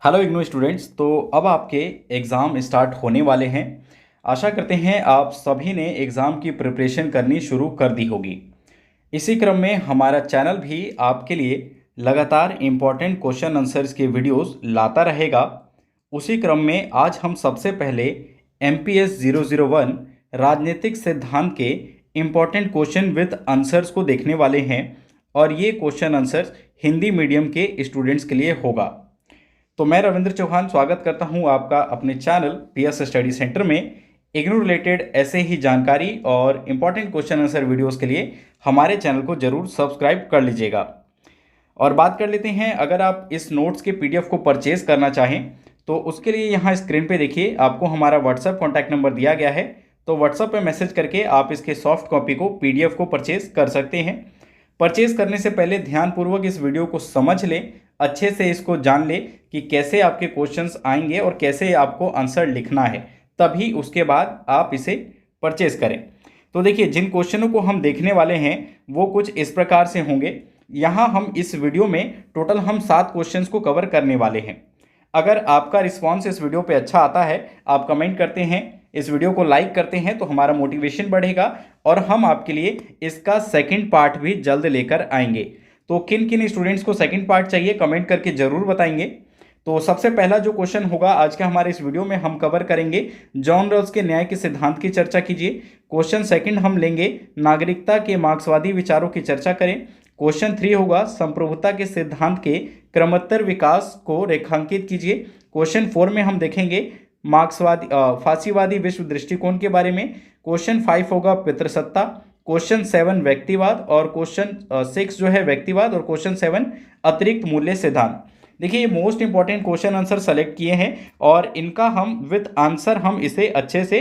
Hello IGNOU students. तो अब आपके एग्ज़ाम स्टार्ट होने वाले हैं। आशा करते हैं आप सभी ने एग्ज़ाम की प्रिपरेशन करनी शुरू कर दी होगी। इसी क्रम में हमारा चैनल भी आपके लिए लगातार इम्पॉर्टेंट क्वेश्चन आंसर्स के वीडियोस लाता रहेगा। उसी क्रम में आज हम सबसे पहले MPS 001 राजनीतिक सिद्धांत के इम्पॉर्टेंट क्वेश्चन विद आंसर्स को देखने वाले हैं और ये क्वेश्चन आंसर्स हिंदी मीडियम के स्टूडेंट्स के लिए होगा। तो मैं रविंद्र चौहान स्वागत करता हूं आपका अपने चैनल PS स्टडी सेंटर में। इग्नू रिलेटेड ऐसे ही जानकारी और इम्पॉर्टेंट क्वेश्चन आंसर वीडियोस के लिए हमारे चैनल को जरूर सब्सक्राइब कर लीजिएगा। और बात कर लेते हैं, अगर आप इस नोट्स के PDF को परचेज करना चाहें तो उसके लिए यहाँ स्क्रीन पे देखिए आपको हमारा व्हाट्सएप कॉन्टैक्ट नंबर दिया गया है। तो व्हाट्सएप पे मैसेज करके आप इसके सॉफ्ट कॉपी को PDF को परचेज कर सकते हैं। परचेज करने से पहले ध्यानपूर्वक इस वीडियो को समझ लें, अच्छे से इसको जान लें कि कैसे आपके क्वेश्चंस आएंगे और कैसे आपको आंसर लिखना है, तभी उसके बाद आप इसे परचेज करें। तो देखिए, जिन क्वेश्चनों को हम देखने वाले हैं वो कुछ इस प्रकार से होंगे। यहाँ हम इस वीडियो में टोटल हम 7 क्वेश्चंस को कवर करने वाले हैं। अगर आपका रिस्पॉन्स इस वीडियो पे अच्छा आता है, आप कमेंट करते हैं, इस वीडियो को लाइक करते हैं तो हमारा मोटिवेशन बढ़ेगा और हम आपके लिए इसका सेकंड पार्ट भी जल्द लेकर आएंगे। तो किन किन स्टूडेंट्स को सेकंड पार्ट चाहिए कमेंट करके जरूर बताएंगे। तो सबसे पहला जो क्वेश्चन होगा आज का हमारे इस वीडियो में, हम कवर करेंगे जॉन रॉल्स के न्याय के सिद्धांत की चर्चा कीजिए। क्वेश्चन सेकंड हम लेंगे नागरिकता के मार्क्सवादी विचारों की चर्चा करें। क्वेश्चन 3 होगा संप्रभुता के सिद्धांत के क्रमोत्तर विकास को रेखांकित कीजिए। क्वेश्चन 4 में हम देखेंगे मार्क्सवादी फासीवादी विश्व दृष्टिकोण के बारे में। क्वेश्चन 5 होगा पितृसत्ता। क्वेश्चन 7 व्यक्तिवाद और क्वेश्चन 6 जो है व्यक्तिवाद और क्वेश्चन 7 अतिरिक्त मूल्य सिद्धांत। देखिए, ये most important question answer select किए हैं और इनका हम विद आंसर हम इसे अच्छे से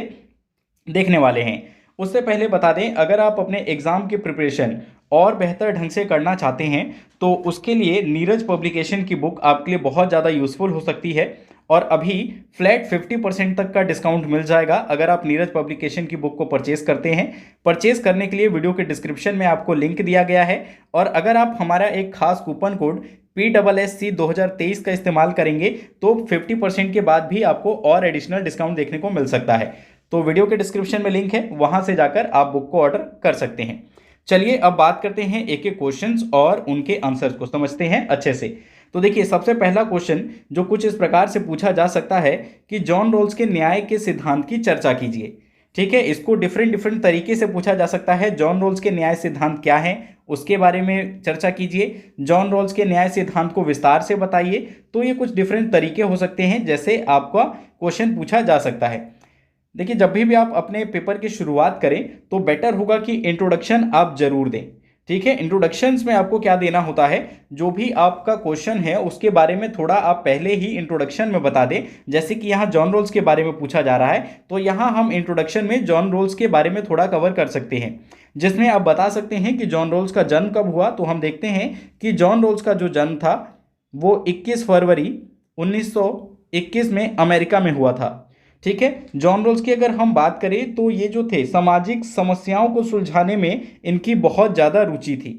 देखने वाले हैं। उससे पहले बता दें, अगर आप अपने एग्जाम की प्रिपरेशन और बेहतर ढंग से करना चाहते हैं तो उसके लिए नीरज पब्लिकेशन की बुक आपके लिए बहुत ज़्यादा यूजफुल हो सकती है और अभी फ्लैट 50% तक का डिस्काउंट मिल जाएगा अगर आप नीरज पब्लिकेशन की बुक को परचेज करते हैं। परचेज करने के लिए वीडियो के डिस्क्रिप्शन में आपको लिंक दिया गया है और अगर आप हमारा एक खास कूपन कोड PSSC 2023 का इस्तेमाल करेंगे तो 50% के बाद भी आपको और एडिशनल डिस्काउंट देखने को मिल सकता है। तो वीडियो के डिस्क्रिप्शन में लिंक है, वहां से जाकर आप बुक को ऑर्डर कर सकते हैं। चलिए अब बात करते हैं एक एक क्वेश्चंस और उनके आंसर्स को समझते हैं अच्छे से। तो देखिए, सबसे पहला क्वेश्चन जो कुछ इस प्रकार से पूछा जा सकता है कि जॉन रॉल्स के न्याय के सिद्धांत की चर्चा कीजिए। ठीक है, इसको डिफरेंट तरीके से पूछा जा सकता है। जॉन रॉल्स के न्याय सिद्धांत क्या है उसके बारे में चर्चा कीजिए। जॉन रॉल्स के न्याय सिद्धांत को विस्तार से बताइए। तो ये कुछ डिफरेंट तरीके हो सकते हैं जैसे आपका क्वेश्चन पूछा जा सकता है। देखिए, जब भी आप अपने पेपर की शुरुआत करें तो बेटर होगा कि इंट्रोडक्शन आप जरूर दें। ठीक है, इंट्रोडक्शंस में आपको क्या देना होता है, जो भी आपका क्वेश्चन है उसके बारे में थोड़ा आप पहले ही इंट्रोडक्शन में बता दें। जैसे कि यहाँ जॉन रॉल्स के बारे में पूछा जा रहा है तो यहाँ हम इंट्रोडक्शन में जॉन रॉल्स के बारे में थोड़ा कवर कर सकते हैं, जिसमें आप बता सकते हैं कि जॉन रॉल्स का जन्म कब हुआ। तो हम देखते हैं कि जॉन रॉल्स का जो जन्म था वो 21 फरवरी 1921 में अमेरिका में हुआ था। ठीक है, जॉन रॉल्स की अगर हम बात करें तो ये जो थे सामाजिक समस्याओं को सुलझाने में इनकी बहुत ज़्यादा रुचि थी।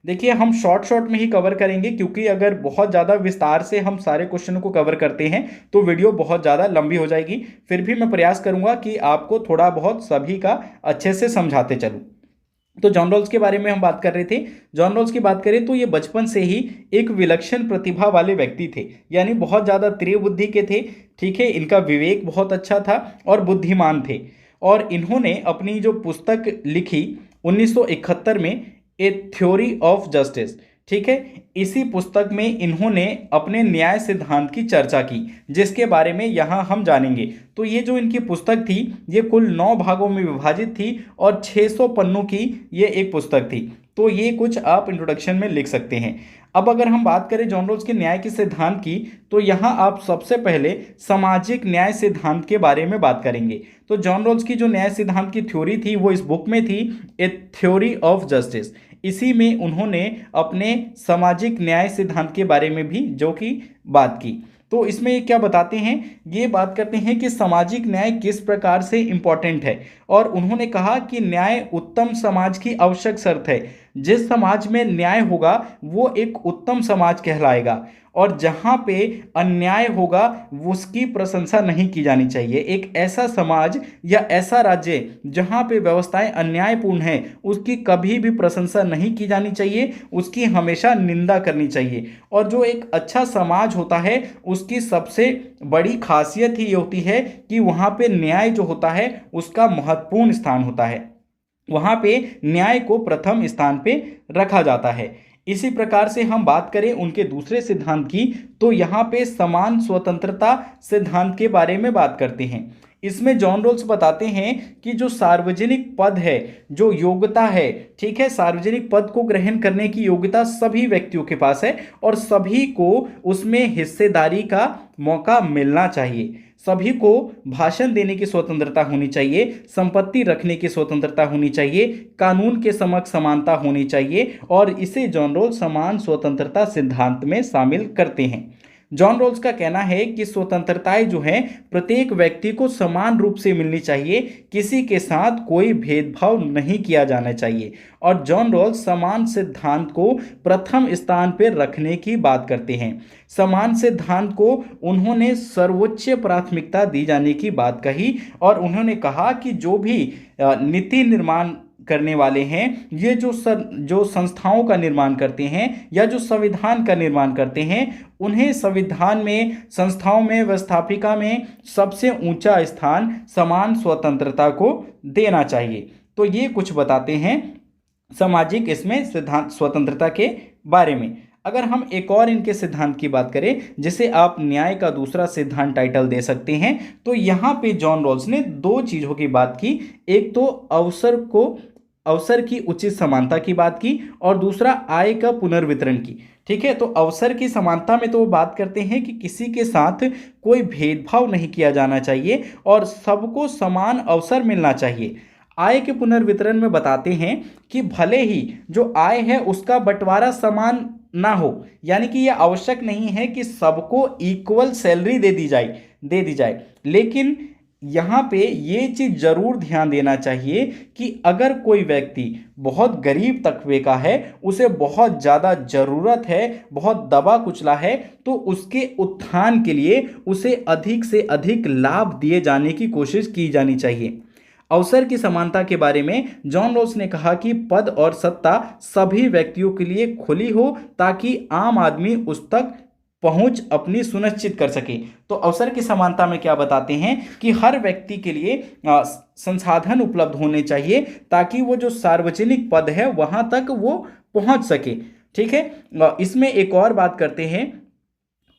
देखिए, हम शॉर्ट में ही कवर करेंगे क्योंकि अगर बहुत ज़्यादा विस्तार से हम सारे क्वेश्चनों को कवर करते हैं तो वीडियो बहुत ज़्यादा लंबी हो जाएगी। फिर भी मैं प्रयास करूंगा कि आपको थोड़ा बहुत सभी का अच्छे से समझाते चलूँ। तो जॉन रॉल्स के बारे में हम बात कर रहे थे। जॉन रॉल्स की बात करें तो ये बचपन से ही एक विलक्षण प्रतिभा वाले व्यक्ति थे, यानी बहुत ज़्यादा तीव्र बुद्धि के थे। ठीक है, इनका विवेक बहुत अच्छा था और बुद्धिमान थे। और इन्होंने अपनी जो पुस्तक लिखी 1971 में, ए थ्योरी ऑफ जस्टिस, ठीक है, इसी पुस्तक में इन्होंने अपने न्याय सिद्धांत की चर्चा की, जिसके बारे में यहाँ हम जानेंगे। तो ये जो इनकी पुस्तक थी ये कुल 9 भागों में विभाजित थी और 600 पन्नों की ये एक पुस्तक थी। तो ये कुछ आप इंट्रोडक्शन में लिख सकते हैं। अब अगर हम बात करें जॉन रॉल्स के न्याय के सिद्धांत की तो यहाँ आप सबसे पहले सामाजिक न्याय सिद्धांत के बारे में बात करेंगे। तो जॉन रॉल्स की जो न्याय सिद्धांत की थ्योरी थी वो इस बुक में थी, ए थ्योरी ऑफ जस्टिस। इसी में उन्होंने अपने सामाजिक न्याय सिद्धांत के बारे में भी जो कि बात की। तो इसमें ये क्या बताते हैं, ये बात करते हैं कि सामाजिक न्याय किस प्रकार से इम्पॉर्टेंट है और उन्होंने कहा कि न्याय उत्तम समाज की आवश्यक शर्त है। जिस समाज में न्याय होगा वो एक उत्तम समाज कहलाएगा, और जहाँ पे अन्याय होगा उसकी प्रशंसा नहीं की जानी चाहिए। एक ऐसा समाज या ऐसा राज्य जहाँ पे व्यवस्थाएं अन्यायपूर्ण हैं उसकी कभी भी प्रशंसा नहीं की जानी चाहिए, उसकी हमेशा निंदा करनी चाहिए। और जो एक अच्छा समाज होता है उसकी सबसे बड़ी खासियत ही ये होती है कि वहाँ पे न्याय जो होता है उसका महत्वपूर्ण स्थान होता है, वहाँ पे न्याय को प्रथम स्थान पे रखा जाता है। इसी प्रकार से हम बात करें उनके दूसरे सिद्धांत की, तो यहाँ पे समान स्वतंत्रता सिद्धांत के बारे में बात करते हैं। इसमें जॉन रोल्स बताते हैं कि जो सार्वजनिक पद है, जो योग्यता है, ठीक है, सार्वजनिक पद को ग्रहण करने की योग्यता सभी व्यक्तियों के पास है और सभी को उसमें हिस्सेदारी का मौका मिलना चाहिए। सभी को भाषण देने की स्वतंत्रता होनी चाहिए, संपत्ति रखने की स्वतंत्रता होनी चाहिए, कानून के समक्ष समानता होनी चाहिए, और इसे जॉन रोल्स समान स्वतंत्रता सिद्धांत में शामिल करते हैं। जॉन रोल्स का कहना है कि स्वतंत्रताएं जो हैं प्रत्येक व्यक्ति को समान रूप से मिलनी चाहिए, किसी के साथ कोई भेदभाव नहीं किया जाना चाहिए। और जॉन रोल्स समान सिद्धांत को प्रथम स्थान पर रखने की बात करते हैं। समान सिद्धांत को उन्होंने सर्वोच्च प्राथमिकता दी जाने की बात कही, और उन्होंने कहा कि जो भी नीति निर्माण करने वाले हैं, ये जो संस्थाओं का निर्माण करते हैं या जो संविधान का निर्माण करते हैं, उन्हें संविधान में, संस्थाओं में, व्यवस्थापिका में सबसे ऊंचा स्थान समान स्वतंत्रता को देना चाहिए। तो ये कुछ बताते हैं सामाजिक इसमें सिद्धांत स्वतंत्रता के बारे में। अगर हम एक और इनके सिद्धांत की बात करें, जिसे आप न्याय का दूसरा सिद्धांत टाइटल दे सकते हैं, तो यहाँ पे जॉन रोल्स ने दो चीज़ों की बात की। एक तो अवसर की उचित समानता की बात की, और दूसरा आय का पुनर्वितरण की। ठीक है, तो अवसर की समानता में तो वो बात करते हैं कि किसी के साथ कोई भेदभाव नहीं किया जाना चाहिए और सबको समान अवसर मिलना चाहिए। आय के पुनर्वितरण में बताते हैं कि भले ही जो आय है उसका बंटवारा समान ना हो, यानी कि यह आवश्यक नहीं है कि सबको इक्वल सैलरी दे दी जाए, लेकिन यहाँ पे ये चीज़ जरूर ध्यान देना चाहिए कि अगर कोई व्यक्ति बहुत गरीब तबके का है, उसे बहुत ज़्यादा ज़रूरत है, बहुत दबा कुचला है, तो उसके उत्थान के लिए उसे अधिक से अधिक लाभ दिए जाने की कोशिश की जानी चाहिए। अवसर की समानता के बारे में जॉन रोल्स ने कहा कि पद और सत्ता सभी व्यक्तियों के लिए खुली हो ताकि आम आदमी उस तक पहुंच अपनी सुनिश्चित कर सके। तो अवसर की समानता में क्या बताते हैं कि हर व्यक्ति के लिए संसाधन उपलब्ध होने चाहिए ताकि वो जो सार्वजनिक पद है वहां तक वो पहुंच सके। ठीक है, इसमें एक और बात करते हैं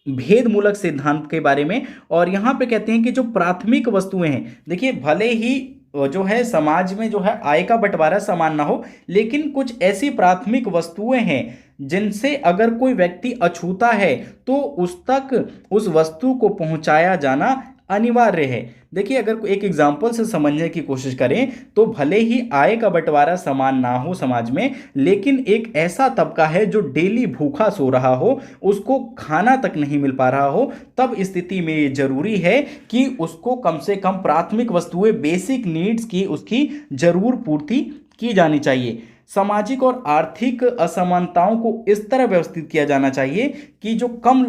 भेद मूलक सिद्धांत के बारे में, और यहाँ पे कहते हैं कि जो प्राथमिक वस्तुएं हैं, देखिए भले ही जो है समाज में जो है आय का बंटवारा समान ना हो, लेकिन कुछ ऐसी प्राथमिक वस्तुएं हैं जिनसे अगर कोई व्यक्ति अछूता है तो उस तक उस वस्तु को पहुंचाया जाना अनिवार्य है। देखिए, अगर एक एग्जाम्पल से समझने की कोशिश करें तो भले ही आय का बंटवारा समान ना हो समाज में, लेकिन एक ऐसा तबका है जो डेली भूखा सो रहा हो, उसको खाना तक नहीं मिल पा रहा हो, तब स्थिति में ये जरूरी है कि उसको कम से कम प्राथमिक वस्तुएं, बेसिक नीड्स की उसकी जरूर पूर्ति की जानी चाहिए। सामाजिक और आर्थिक असमानताओं को इस तरह व्यवस्थित किया जाना चाहिए कि जो कम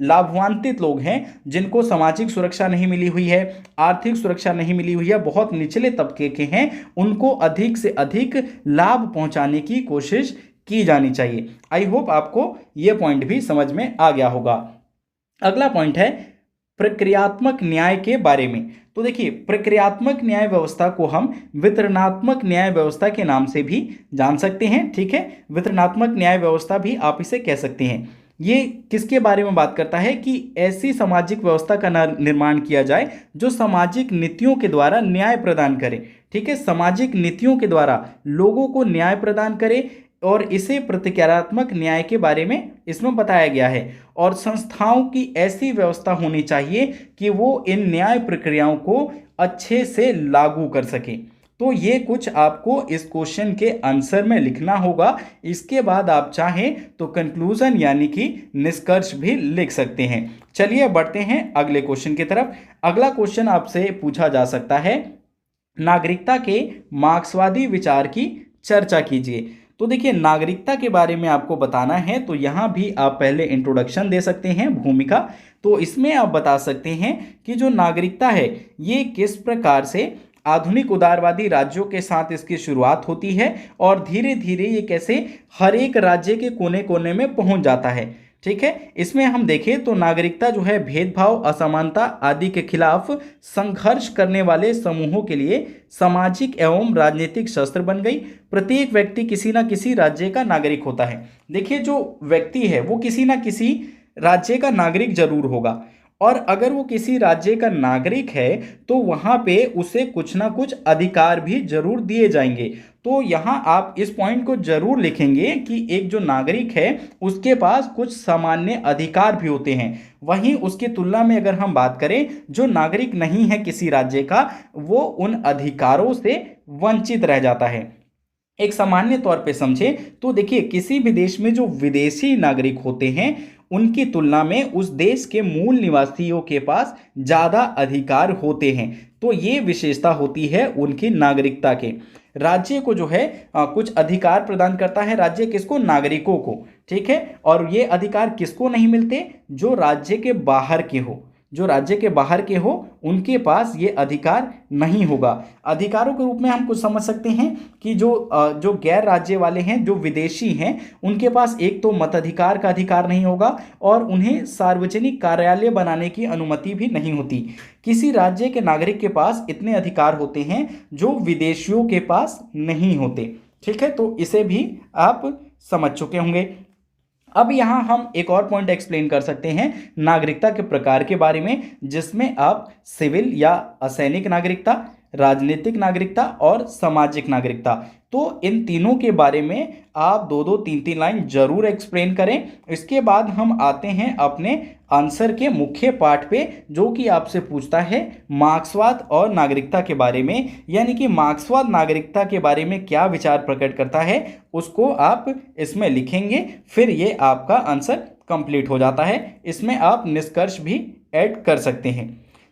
लाभान्वित लोग हैं, जिनको सामाजिक सुरक्षा नहीं मिली हुई है, आर्थिक सुरक्षा नहीं मिली हुई है, बहुत निचले तबके के हैं, उनको अधिक से अधिक लाभ पहुंचाने की कोशिश की जानी चाहिए। आई होप आपको ये पॉइंट भी समझ में आ गया होगा। अगला पॉइंट है प्रक्रियात्मक न्याय के बारे में। तो देखिए, प्रक्रियात्मक न्याय व्यवस्था को हम वितरणात्मक न्याय व्यवस्था के नाम से भी जान सकते हैं। ठीक है, वितरणात्मक न्याय व्यवस्था भी आप इसे कह सकते हैं। ये किसके बारे में बात करता है कि ऐसी सामाजिक व्यवस्था का निर्माण किया जाए जो सामाजिक नीतियों के द्वारा न्याय प्रदान करे। ठीक है, सामाजिक नीतियों के द्वारा लोगों को न्याय प्रदान करे, और इसे प्रतिक्रियात्मक न्याय के बारे में इसमें बताया गया है। और संस्थाओं की ऐसी व्यवस्था होनी चाहिए कि वो इन न्याय प्रक्रियाओं को अच्छे से लागू कर सके। तो ये कुछ आपको इस क्वेश्चन के आंसर में लिखना होगा। इसके बाद आप चाहें तो कंक्लूजन यानी कि निष्कर्ष भी लिख सकते हैं। चलिए बढ़ते हैं अगले क्वेश्चन की तरफ। अगला क्वेश्चन आपसे पूछा जा सकता है, नागरिकता के मार्क्सवादी विचार की चर्चा कीजिए। तो देखिए नागरिकता के बारे में आपको बताना है तो यहाँ भी आप पहले इंट्रोडक्शन दे सकते हैं, भूमिका। तो इसमें आप बता सकते हैं कि जो नागरिकता है ये किस प्रकार से आधुनिक उदारवादी राज्यों के साथ इसकी शुरुआत होती है और धीरे धीरे ये कैसे हर एक राज्य के कोने कोने में पहुंच जाता है। ठीक है, इसमें हम देखें तो नागरिकता जो है भेदभाव, असमानता आदि के खिलाफ संघर्ष करने वाले समूहों के लिए सामाजिक एवं राजनीतिक शस्त्र बन गई। प्रत्येक व्यक्ति किसी न किसी राज्य का नागरिक होता है। देखिए जो व्यक्ति है वो किसी न किसी राज्य का नागरिक जरूर होगा, और अगर वो किसी राज्य का नागरिक है तो वहाँ पे उसे कुछ ना कुछ अधिकार भी जरूर दिए जाएंगे। तो यहाँ आप इस पॉइंट को जरूर लिखेंगे कि एक जो नागरिक है उसके पास कुछ सामान्य अधिकार भी होते हैं। वहीं उसकी तुलना में अगर हम बात करें जो नागरिक नहीं है किसी राज्य का, वो उन अधिकारों से वंचित रह जाता है। एक सामान्य तौर पे समझे तो देखिए किसी भी देश में जो विदेशी नागरिक होते हैं उनकी तुलना में उस देश के मूल निवासियों के पास ज़्यादा अधिकार होते हैं। तो ये विशेषता होती है उनकी नागरिकता के। राज्य को जो है कुछ अधिकार प्रदान करता है राज्य, किसको? नागरिकों को। ठीक है, और ये अधिकार किसको नहीं मिलते? जो राज्य के बाहर के हो, जो राज्य के बाहर के हो उनके पास ये अधिकार नहीं होगा। अधिकारों के रूप में हम कुछ समझ सकते हैं कि जो गैर राज्य वाले हैं, जो विदेशी हैं, उनके पास एक तो मताधिकार का अधिकार नहीं होगा और उन्हें सार्वजनिक कार्यालय बनाने की अनुमति भी नहीं होती। किसी राज्य के नागरिक के पास इतने अधिकार होते हैं जो विदेशियों के पास नहीं होते। ठीक है, तो इसे भी आप समझ चुके होंगे। अब यहाँ हम एक और पॉइंट एक्सप्लेन कर सकते हैं नागरिकता के प्रकार के बारे में, जिसमें आप सिविल या असैनिक नागरिकता, राजनीतिक नागरिकता और सामाजिक नागरिकता, तो इन तीनों के बारे में आप दो दो तीन तीन लाइन जरूर एक्सप्लेन करें। इसके बाद हम आते हैं अपने आंसर के मुख्य पार्ट पे, जो कि आपसे पूछता है मार्क्सवाद और नागरिकता के बारे में, यानी कि मार्क्सवाद नागरिकता के बारे में क्या विचार प्रकट करता है उसको आप इसमें लिखेंगे, फिर ये आपका आंसर कंप्लीट हो जाता है। इसमें आप निष्कर्ष भी ऐड कर सकते हैं।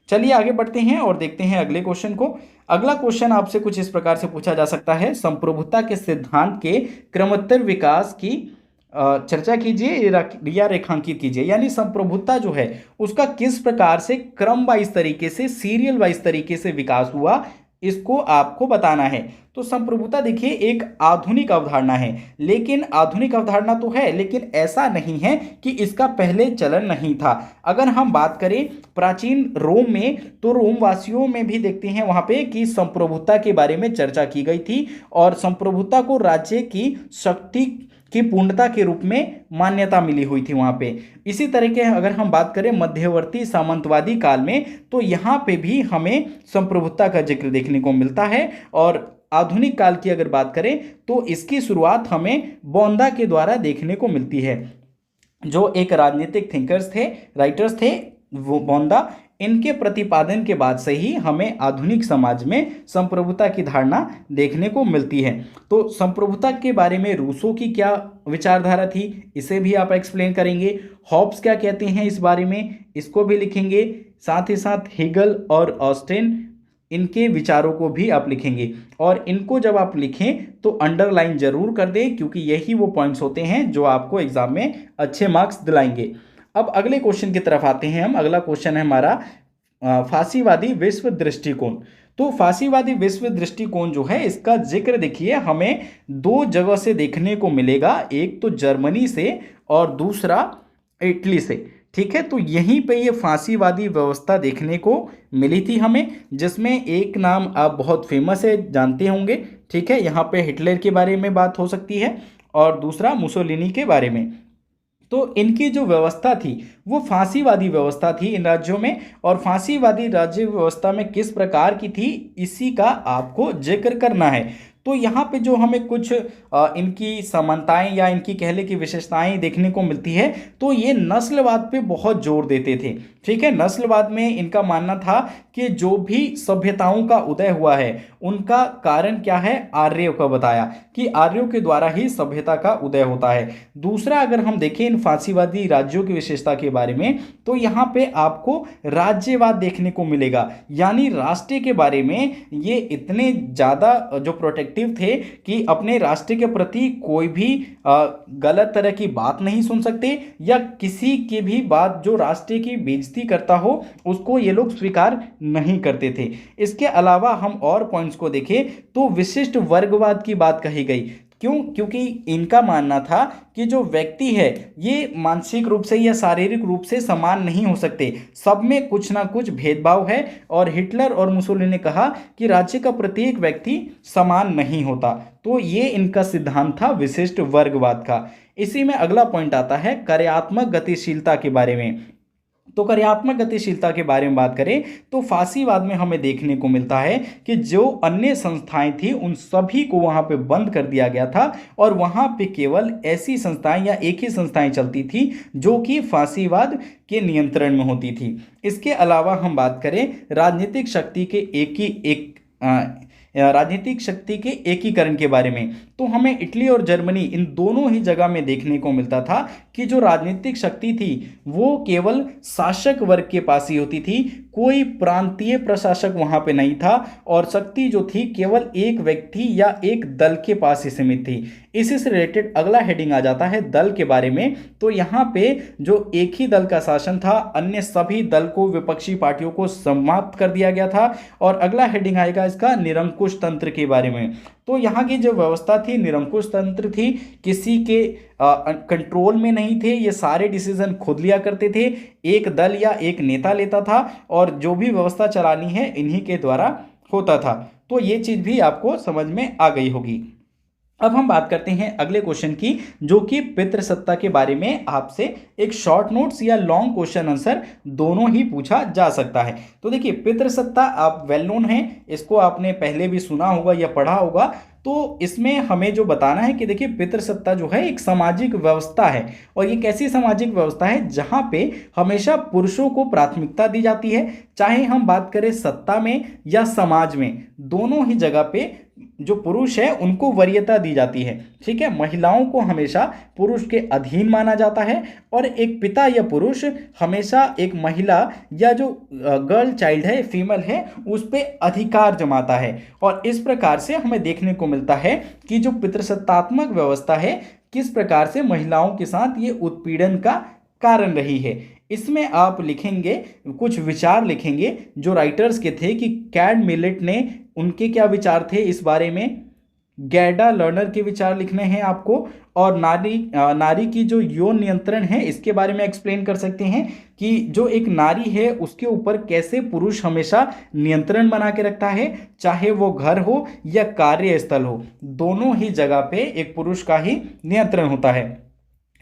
चलिए आगे बढ़ते हैं और देखते हैं अगले क्वेश्चन को। अगला क्वेश्चन आपसे कुछ इस प्रकार से पूछा जा सकता है, संप्रभुता के सिद्धांत के क्रमोत्तर विकास की चर्चा कीजिए या रेखांकित कीजिए। यानी संप्रभुता जो है उसका किस प्रकार से क्रम वाइज तरीके से, सीरियल वाइज तरीके से विकास हुआ, इसको आपको बताना है। तो संप्रभुता देखिए एक आधुनिक अवधारणा है, लेकिन आधुनिक अवधारणा तो है लेकिन ऐसा नहीं है कि इसका पहले चलन नहीं था। अगर हम बात करें प्राचीन रोम में, तो रोम वासियों में भी देखते हैं वहां पे कि संप्रभुता के बारे में चर्चा की गई थी और संप्रभुता को राज्य की शक्ति की पूर्णता के रूप में मान्यता मिली हुई थी वहाँ पे। इसी तरह के अगर हम बात करें मध्यवर्ती सामंतवादी काल में, तो यहाँ पे भी हमें संप्रभुता का जिक्र देखने को मिलता है। और आधुनिक काल की अगर बात करें तो इसकी शुरुआत हमें बोंदा के द्वारा देखने को मिलती है, जो एक राजनीतिक थिंकर्स थे, राइटर्स थे, वो बोंदा। इनके प्रतिपादन के बाद से ही हमें आधुनिक समाज में संप्रभुता की धारणा देखने को मिलती है। तो संप्रभुता के बारे में रूसो की क्या विचारधारा थी, इसे भी आप एक्सप्लेन करेंगे। हॉब्स क्या कहते हैं इस बारे में, इसको भी लिखेंगे। साथ ही साथ हेगल और ऑस्टेन, इनके विचारों को भी आप लिखेंगे। और इनको जब आप लिखें तो अंडरलाइन जरूर कर दें, क्योंकि यही वो पॉइंट्स होते हैं जो आपको एग्जाम में अच्छे मार्क्स दिलाएंगे। अब अगले क्वेश्चन की तरफ आते हैं हम। अगला क्वेश्चन है हमारा फासीवादी विश्व दृष्टिकोण। तो फासीवादी विश्व दृष्टिकोण जो है इसका जिक्र देखिए हमें दो जगह से देखने को मिलेगा, एक तो जर्मनी से और दूसरा इटली से। ठीक है, तो यहीं पे ये फांसीवादी व्यवस्था देखने को मिली थी हमें, जिसमें एक नाम आप बहुत फेमस है, जानते होंगे। ठीक है, यहाँ पे हिटलर के बारे में बात हो सकती है और दूसरा मुसोलिनी के बारे में। तो इनकी जो व्यवस्था थी वो फांसीवादी व्यवस्था थी इन राज्यों में, और फांसीवादी राज्य व्यवस्था में किस प्रकार की थी इसी का आपको जिक्र करना है। तो यहाँ पे जो हमें कुछ इनकी समानताएं या इनकी कहले की विशेषताएं देखने को मिलती है, तो ये नस्लवाद पे बहुत जोर देते थे। ठीक है, नस्लवाद में इनका मानना था कि जो भी सभ्यताओं का उदय हुआ है उनका कारण क्या है, आर्यों का बताया कि आर्यों के द्वारा ही सभ्यता का उदय होता है। दूसरा अगर हम देखें इन फांसीवादी राज्यों की विशेषता के बारे में, तो यहाँ पे आपको राज्यवाद देखने को मिलेगा, यानी राष्ट्र के बारे में ये इतने ज़्यादा जो प्रोटेक्ट प्रोटेक्टिव थे कि अपने राष्ट्र के प्रति कोई भी गलत तरह की बात नहीं सुन सकते, या किसी की भी बात जो राष्ट्र की बेइज्जती करता हो उसको ये लोग स्वीकार नहीं करते थे। इसके अलावा हम और पॉइंट्स को देखें तो विशिष्ट वर्गवाद की बात कही गई। क्यों? क्योंकि इनका मानना था कि जो व्यक्ति है ये मानसिक रूप से या शारीरिक रूप से समान नहीं हो सकते, सब में कुछ ना कुछ भेदभाव है। और हिटलर और मुसोलिनी ने कहा कि राज्य का प्रत्येक व्यक्ति समान नहीं होता। तो ये इनका सिद्धांत था विशिष्ट वर्गवाद का। इसी में अगला पॉइंट आता है कार्यात्मक गतिशीलता के बारे में। तो कार्यात्मक गतिशीलता के बारे में बात करें तो फासीवाद में हमें देखने को मिलता है कि जो अन्य संस्थाएं थी उन सभी को वहां पे बंद कर दिया गया था, और वहां पे केवल ऐसी संस्थाएं या एक ही संस्थाएं चलती थी जो कि फासीवाद के नियंत्रण में होती थी। इसके अलावा हम बात करें राजनीतिक शक्ति के राजनीतिक शक्ति के एकीकरण के बारे में, तो हमें इटली और जर्मनी इन दोनों ही जगह में देखने को मिलता था कि जो राजनीतिक शक्ति थी वो केवल शासक वर्ग के पास ही होती थी, कोई प्रांतीय प्रशासक वहां पे नहीं था, और शक्ति जो थी केवल एक व्यक्ति या एक दल के पास ही सीमित थी। इसी से रिलेटेड अगला हेडिंग आ जाता है दल के बारे में। तो यहाँ पे जो एक ही दल का शासन था, अन्य सभी दल को, विपक्षी पार्टियों को समाप्त कर दिया गया था। और अगला हेडिंग आएगा इसका निरंकुश तंत्र के बारे में। तो यहाँ की जो व्यवस्था थी निरंकुश तंत्र थी, किसी के कंट्रोल में नहीं थे, ये सारे डिसीजन खुद लिया करते थे, एक दल या एक नेता लेता था, और जो भी व्यवस्था चलानी है इन्हीं के द्वारा होता था। तो ये चीज़ भी आपको समझ में आ गई होगी। अब हम बात करते हैं अगले क्वेश्चन की, जो कि पितृसत्ता के बारे में आपसे एक शॉर्ट नोट्स या लॉन्ग क्वेश्चन आंसर दोनों ही पूछा जा सकता है। तो देखिए पितृसत्ता आप वेल नोन है, इसको आपने पहले भी सुना होगा या पढ़ा होगा। तो इसमें हमें जो बताना है कि देखिए पितृसत्ता जो है एक सामाजिक व्यवस्था है, और ये कैसी सामाजिक व्यवस्था है जहाँ पे हमेशा पुरुषों को प्राथमिकता दी जाती है, चाहे हम बात करें सत्ता में या समाज में, दोनों ही जगह पे जो पुरुष है उनको वरीयता दी जाती है। ठीक है, महिलाओं को हमेशा पुरुष के अधीन माना जाता है, और एक पिता या पुरुष हमेशा एक महिला या जो गर्ल चाइल्ड है, फीमेल है, उस पर अधिकार जमाता है। और इस प्रकार से हमें देखने को मिलता है कि जो पितृसत्तात्मक व्यवस्था है किस प्रकार से महिलाओं के साथ ये उत्पीड़न का कारण रही है। इसमें आप लिखेंगे, कुछ विचार लिखेंगे जो राइटर्स के थे कि कैड मिलेट ने, उनके क्या विचार थे इस बारे में, गैडा लर्नर के विचार लिखने हैं आपको, और नारी की जो यौन नियंत्रण है इसके बारे में एक्सप्लेन कर सकते हैं कि जो एक नारी है उसके ऊपर कैसे पुरुष हमेशा नियंत्रण बना के रखता है, चाहे वो घर हो या कार्यस्थल हो, दोनों ही जगह पे एक पुरुष का ही नियंत्रण होता है।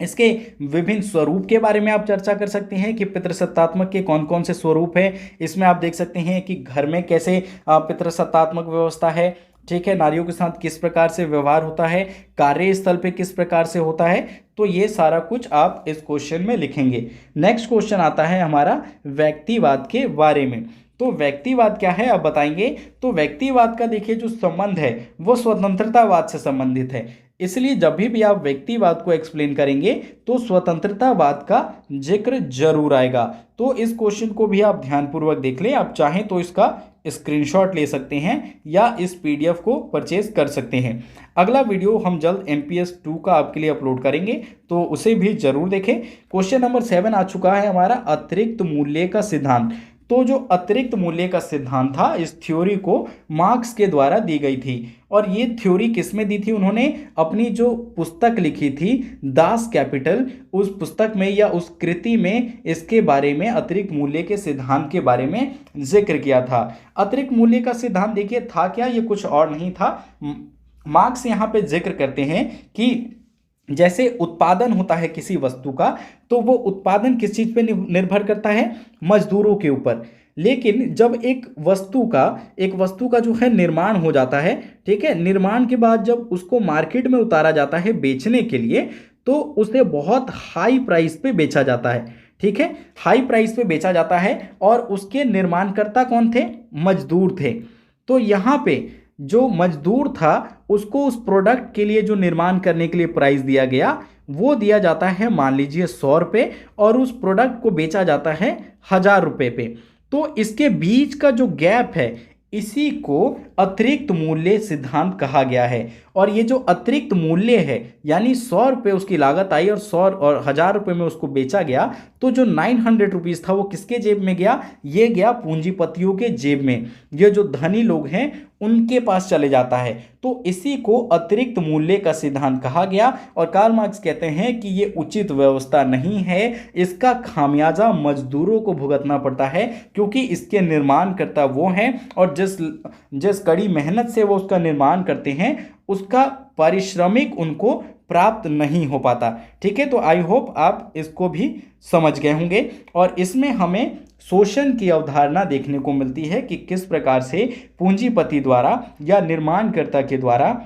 इसके विभिन्न स्वरूप के बारे में आप चर्चा कर सकते हैं कि पितृसत्तात्मक के कौन कौन से स्वरूप है। इसमें आप देख सकते हैं कि घर में कैसे पितृसत्तात्मक व्यवस्था है, ठीक है, नारियों के साथ किस प्रकार से व्यवहार होता है, कार्यस्थल पे किस प्रकार से होता है। तो ये सारा कुछ आप इस क्वेश्चन में लिखेंगे। नेक्स्ट क्वेश्चन आता है हमारा व्यक्तिवाद के बारे में। तो व्यक्तिवाद क्या है आप बताएंगे। तो व्यक्तिवाद का देखिए जो संबंध है वो स्वतंत्रतावाद से संबंधित है, इसलिए जब भी आप व्यक्तिवाद को एक्सप्लेन करेंगे तो स्वतंत्रतावाद का जिक्र जरूर आएगा। तो इस क्वेश्चन को भी आप ध्यानपूर्वक देख लें, आप चाहें तो इसका स्क्रीनशॉट ले सकते हैं या इस पीडीएफ को परचेज कर सकते हैं। अगला वीडियो हम जल्द MPS 2 का आपके लिए अपलोड करेंगे, तो उसे भी जरूर देखें। क्वेश्चन नंबर 7 आ चुका है हमारा अतिरिक्त मूल्य का सिद्धांत। तो जो अतिरिक्त मूल्य का सिद्धांत था, इस थ्योरी को मार्क्स के द्वारा दी गई थी, और ये थ्योरी किसमें दी थी उन्होंने, अपनी जो पुस्तक लिखी थी दास कैपिटल, उस पुस्तक में या उस कृति में इसके बारे में, अतिरिक्त मूल्य के सिद्धांत के बारे में जिक्र किया था। अतिरिक्त मूल्य का सिद्धांत देखिए था क्या, ये कुछ और नहीं था। मार्क्स यहाँ पे जिक्र करते हैं कि जैसे उत्पादन होता है किसी वस्तु का, तो वो उत्पादन किस चीज़ पे निर्भर करता है, मजदूरों के ऊपर। लेकिन जब एक वस्तु का जो है निर्माण हो जाता है, ठीक है, निर्माण के बाद जब उसको मार्केट में उतारा जाता है बेचने के लिए, तो उसे बहुत हाई प्राइस पे बेचा जाता है। ठीक है, हाई प्राइस पे बेचा जाता है, और उसके निर्माणकर्ता कौन थे, मजदूर थे। तो यहाँ पे जो मजदूर था उसको उस प्रोडक्ट के लिए जो निर्माण करने के लिए प्राइस दिया गया वो दिया जाता है मान लीजिए 100 रुपये, और उस प्रोडक्ट को बेचा जाता है 1000 रुपये पे। तो इसके बीच का जो गैप है, इसी को अतिरिक्त मूल्य सिद्धांत कहा गया है। और ये जो अतिरिक्त मूल्य है यानी 100 रुपये उसकी लागत आई और 100 और 1000 रुपये में उसको बेचा गया, तो जो 900 रुपीज़ था वो किसके जेब में गया? ये गया पूंजीपतियों के जेब में। ये जो धनी लोग हैं उनके पास चले जाता है। तो इसी को अतिरिक्त मूल्य का सिद्धांत कहा गया। और कार्ल मार्क्स कहते हैं कि ये उचित व्यवस्था नहीं है, इसका खामियाजा मजदूरों को भुगतना पड़ता है, क्योंकि इसके निर्माणकर्ता वो हैं और जिस कड़ी मेहनत से वो उसका निर्माण करते हैं उसका पारिश्रमिक उनको प्राप्त नहीं हो पाता। ठीक है, तो आई होप आप इसको भी समझ गए होंगे। और इसमें हमें शोषण की अवधारणा देखने को मिलती है कि किस प्रकार से पूंजीपति द्वारा या निर्माणकर्ता के द्वारा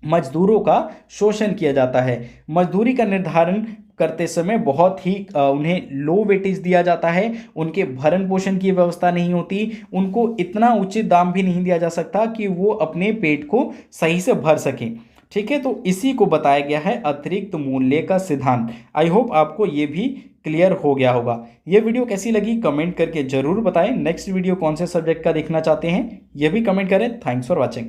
मजदूरों का शोषण किया जाता है। मजदूरी का निर्धारण करते समय बहुत ही उन्हें लो वेटेज दिया जाता है, उनके भरण पोषण की व्यवस्था नहीं होती, उनको इतना उचित दाम भी नहीं दिया जा सकता कि वो अपने पेट को सही से भर सकें। ठीक है, तो इसी को बताया गया है अतिरिक्त मूल्य का सिद्धांत। आई होप आपको ये भी क्लियर हो गया होगा। ये वीडियो कैसी लगी कमेंट करके जरूर बताएं। नेक्स्ट वीडियो कौन से सब्जेक्ट का देखना चाहते हैं ये भी कमेंट करें। Thanks for watching.